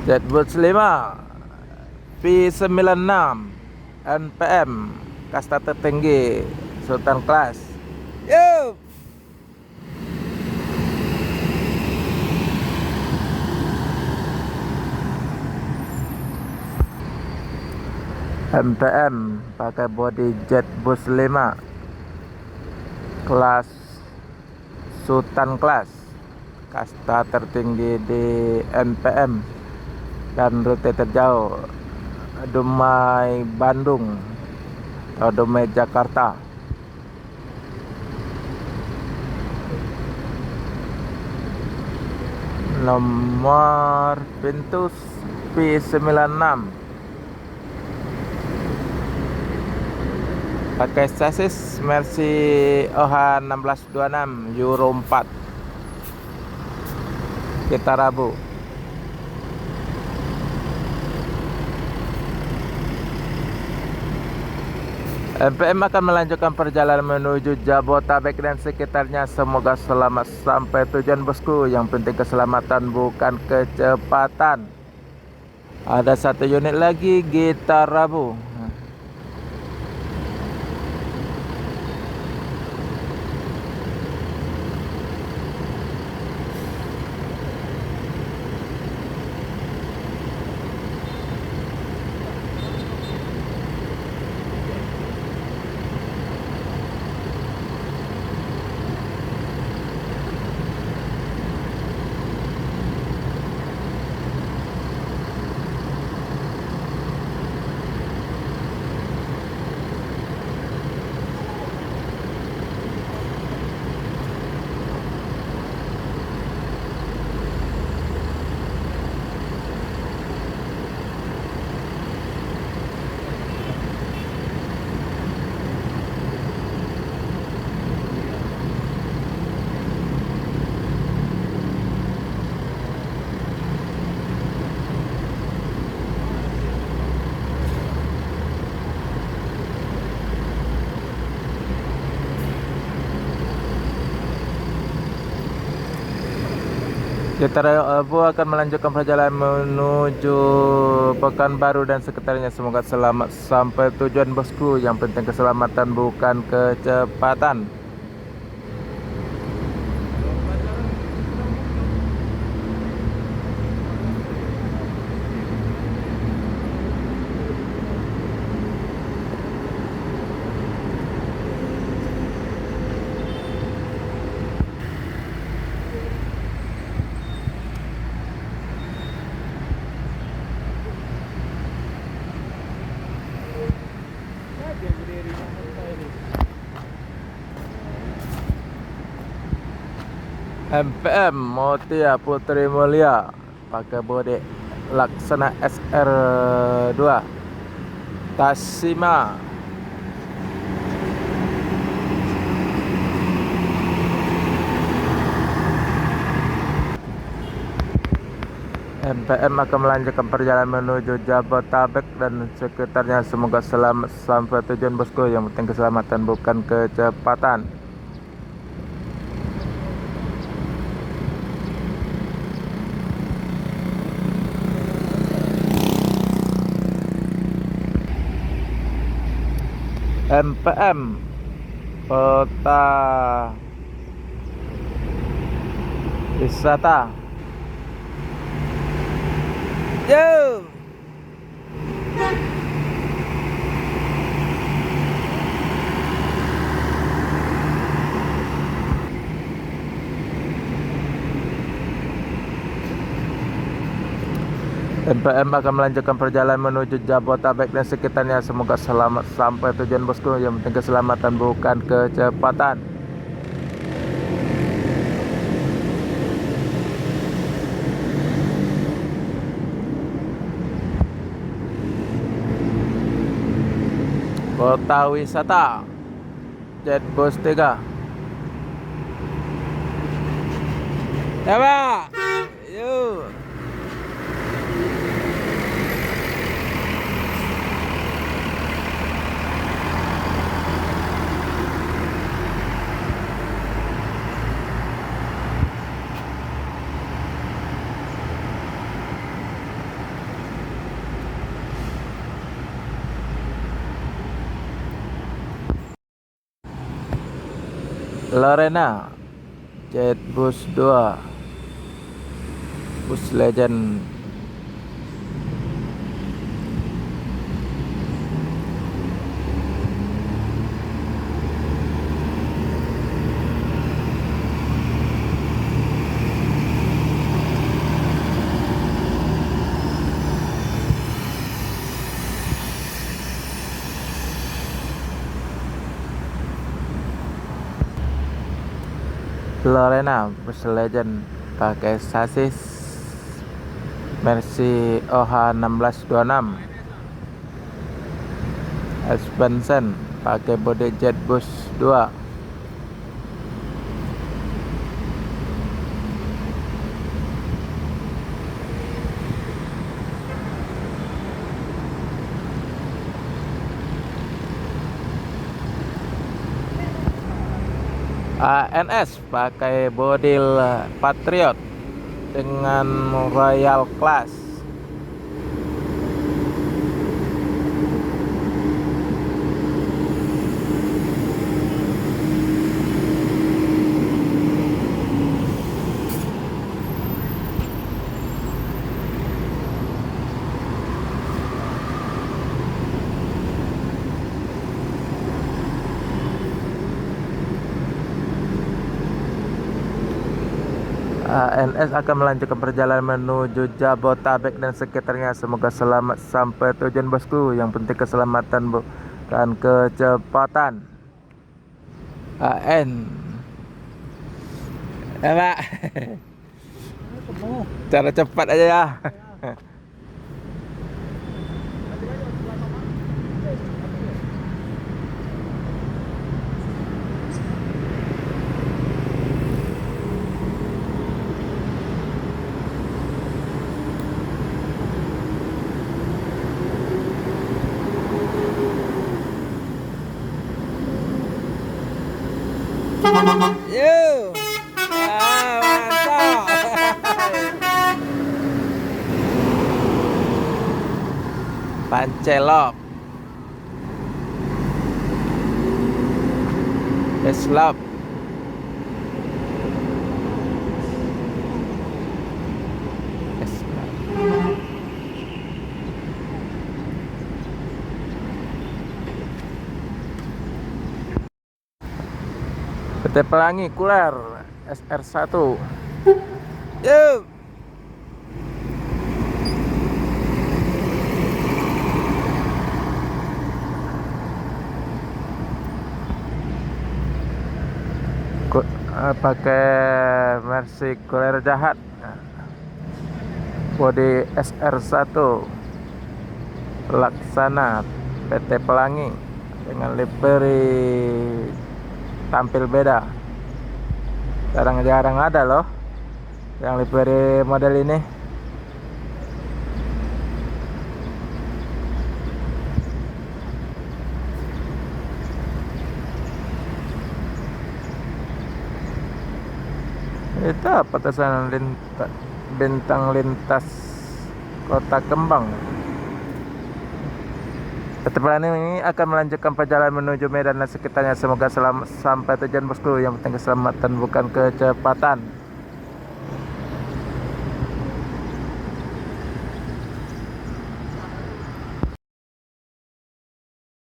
Jetbus 5 P96 NPM kasta tertinggi Sultan Class. Yup. NPM pakai body Jetbus 5 kelas Sultan Class, kasta tertinggi di NPM dan rute terjauh Dumai Bandung atau Dumai Jakarta. Nomor pintu P96, pakai chassis Mercy OH 1626 Euro 4. Kita Rabu. NPM akan melanjutkan perjalanan menuju Jabotabek dan sekitarnya. Semoga selamat sampai tujuan bosku. Yang penting keselamatan bukan kecepatan. Ada satu unit lagi Gitar Rabu. Gitar Rabu akan melanjutkan perjalanan menuju Pekanbaru dan sekitarnya. Semoga selamat sampai tujuan bosku. Yang penting keselamatan bukan kecepatan. MPM Mutia Putri Mulia pakai bodi Laksana SR2 Tasima. MPM akan melanjutkan perjalanan menuju Jabotabek dan sekitarnya. Semoga selamat sampai tujuan bosku. Yang penting keselamatan bukan kecepatan. MPM Kota Wisata. Yo. MPM akan melanjutkan perjalanan menuju Jabotabek dan sekitarnya. Semoga selamat sampai tujuan bosku. Yang penting keselamatan bukan kecepatan. Kota Wisata Jetbus 3. Ya Pak. Yuk. Lorena Jetbus 2 Bus Legend. Lorena Bus Legend pakai sasis Mercy OH1626, suspension pakai bodi Jetbus 2. ANS pakai bodi Patriot dengan Royal Class. ANS akan melanjutkan perjalanan menuju Jabotabek dan sekitarnya. Semoga selamat sampai tujuan bosku. Yang penting keselamatan bukan kecepatan. AN Pak. Cara cepat aja ya. Yo, mantap. Pancelok, Eslop, PT Pelangi Kuler SR1. Yuk. Pakai Mercy Kuler Jahat, bodi SR1 Laksana PT Pelangi dengan livery tampil beda. Jarang-jarang ada loh yang livery model ini. Itu apa tulisan bintang lintas Kota Kembang. PT Pelangi ini akan melanjutkan perjalanan menuju Medan dan sekitarnya. Semoga selamat sampai tujuan bosku. Yang penting keselamatan bukan kecepatan.